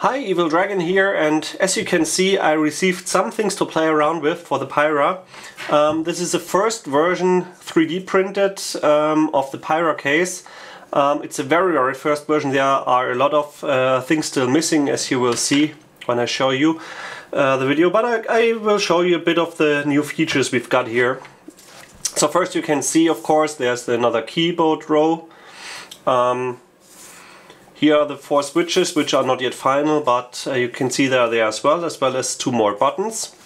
Hi, Evil Dragon here, and as you can see I received some things to play around with for the Pyra. This is the first version 3D printed of the Pyra case. It's a very first version. There are a lot of things still missing, as you will see when I show you the video, but I will show you a bit of the new features we've got here. So first you can see, of course, there's another keyboard row. Here are the 4 switches, which are not yet final, but you can see they're there as well as 2 more buttons.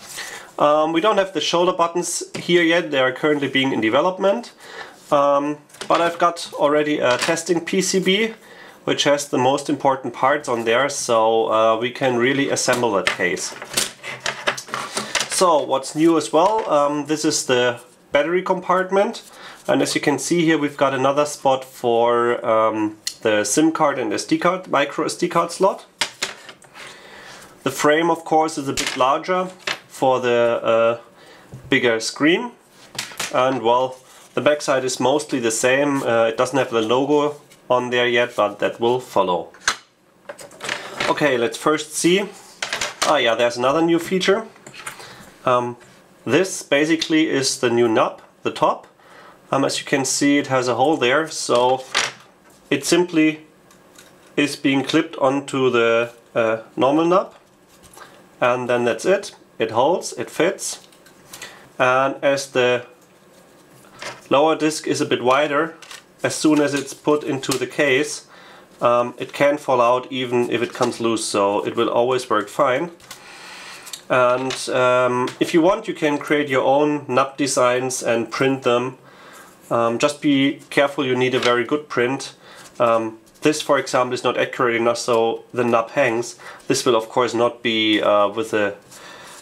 We don't have the shoulder buttons here yet, they are currently being in development. But I've got already a testing PCB, which has the most important parts on there, so we can really assemble that case. So what's new as well, this is the battery compartment, and as you can see here we've got another spot for the SIM card and SD card, micro SD card slot. The frame, of course, is a bit larger for the bigger screen, and well, the backside is mostly the same. It doesn't have the logo on there yet, but that will follow. Okay, let's first see. Ah yeah, there's another new feature. This basically is the new knob, the top. As you can see, it has a hole there, so it simply is being clipped onto the normal knob, and then that's it. It holds, it fits, and as the lower disc is a bit wider, as soon as it's put into the case, it can fall out even if it comes loose, so it will always work fine. And if you want, you can create your own knob designs and print them. Just be careful, you need a very good print. This, for example, is not accurate enough, so the knob hangs. This will of course not be with the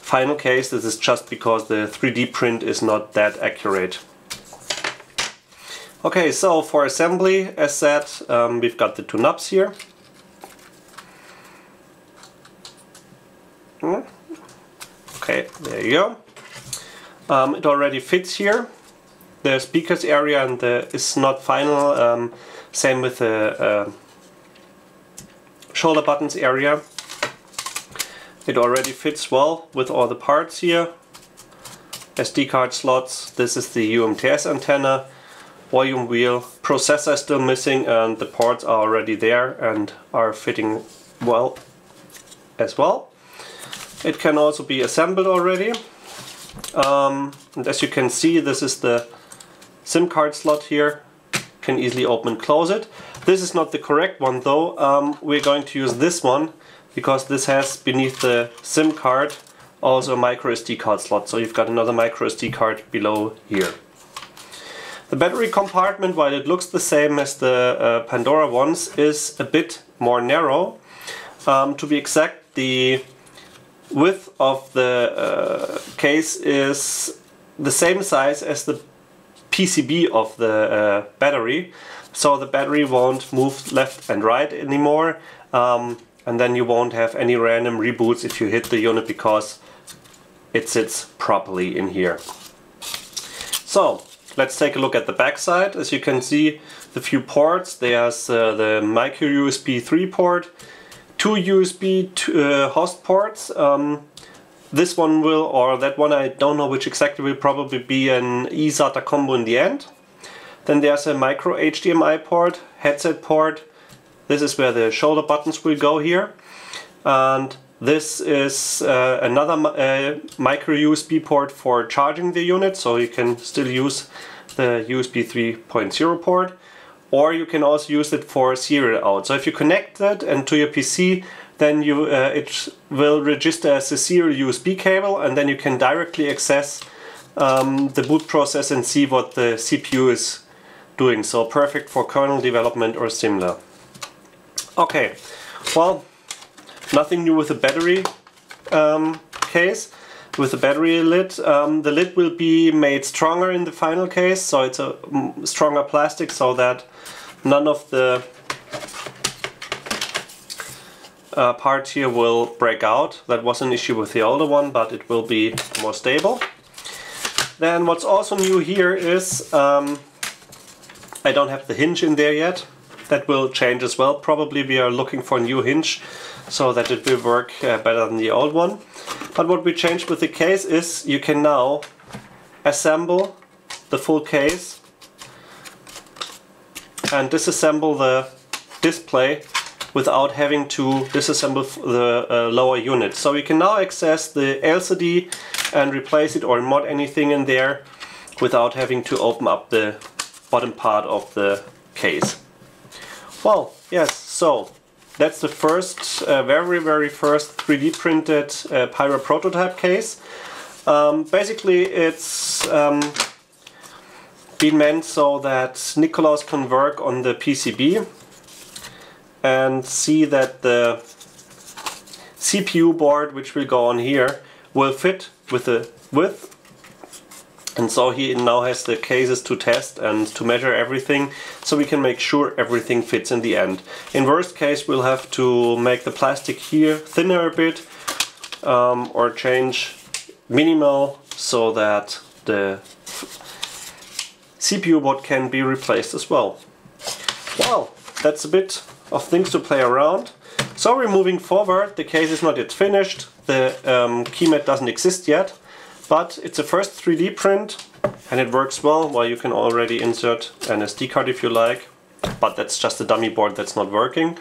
final case. This is just because the 3D print is not that accurate. Okay, so for assembly, as said, we've got the 2 knobs here. Okay, there you go. It already fits here. The speakers area and is not final. Same with the shoulder buttons area. It already fits well with all the parts here. SD card slots, this is the UMTS antenna, volume wheel, processor is still missing, and the ports are already there and are fitting well as well. It can also be assembled already. And as you can see, this is the SIM card slot here. Can easily open and close it. This is not the correct one though. We're going to use this one because this has beneath the SIM card also a micro SD card slot, so you've got another micro SD card below here. The battery compartment, while it looks the same as the Pandora ones, is a bit more narrow. To be exact, the width of the case is the same size as the PCB of the battery, so the battery won't move left and right anymore, and then you won't have any random reboots if you hit the unit because it sits properly in here. So let's take a look at the back side. As you can see, the few ports, there's the micro USB 3 port, 2 USB host ports. This one will, or that one, I don't know which exactly, will probably be an eSATA combo in the end. Then there's a micro HDMI port, headset port. This is where the shoulder buttons will go here. And this is another micro USB port for charging the unit, so you can still use the USB 3.0 port. Or you can also use it for serial out. So if you connect that and to your PC, then it will register as a serial USB cable, and then you can directly access the boot process and see what the CPU is doing. So perfect for kernel development or similar. Okay, well, nothing new with the battery case. With the battery lid, the lid will be made stronger in the final case, so it's a stronger plastic so that none of the part here will break out. That was an issue with the older one, but it will be more stable. Then what's also new here is I don't have the hinge in there yet. that will change as well. Probably we are looking for a new hinge so that it will work better than the old one. But what we changed with the case is you can now assemble the full case and disassemble the display without having to disassemble the lower unit. So you can now access the LCD and replace it or mod anything in there without having to open up the bottom part of the case. Well, yes, so that's the first, very first 3D printed Pyra prototype case. Basically it's been meant so that Nikolaus can work on the PCB and see that the CPU board, which will go on here, will fit with the width. And so he now has the cases to test and to measure everything, so we can make sure everything fits in the end. In worst case, we'll have to make the plastic here thinner a bit or change minimal so that the CPU board can be replaced as well. Well, that's a bit of things to play around. So we're moving forward. The case is not yet finished. The keymat doesn't exist yet, but it's a first 3D print and it works well. Well, you can already insert an SD card if you like, but that's just a dummy board that's not working.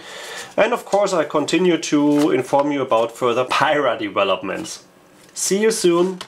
And of course I continue to inform you about further Pyra developments. See you soon!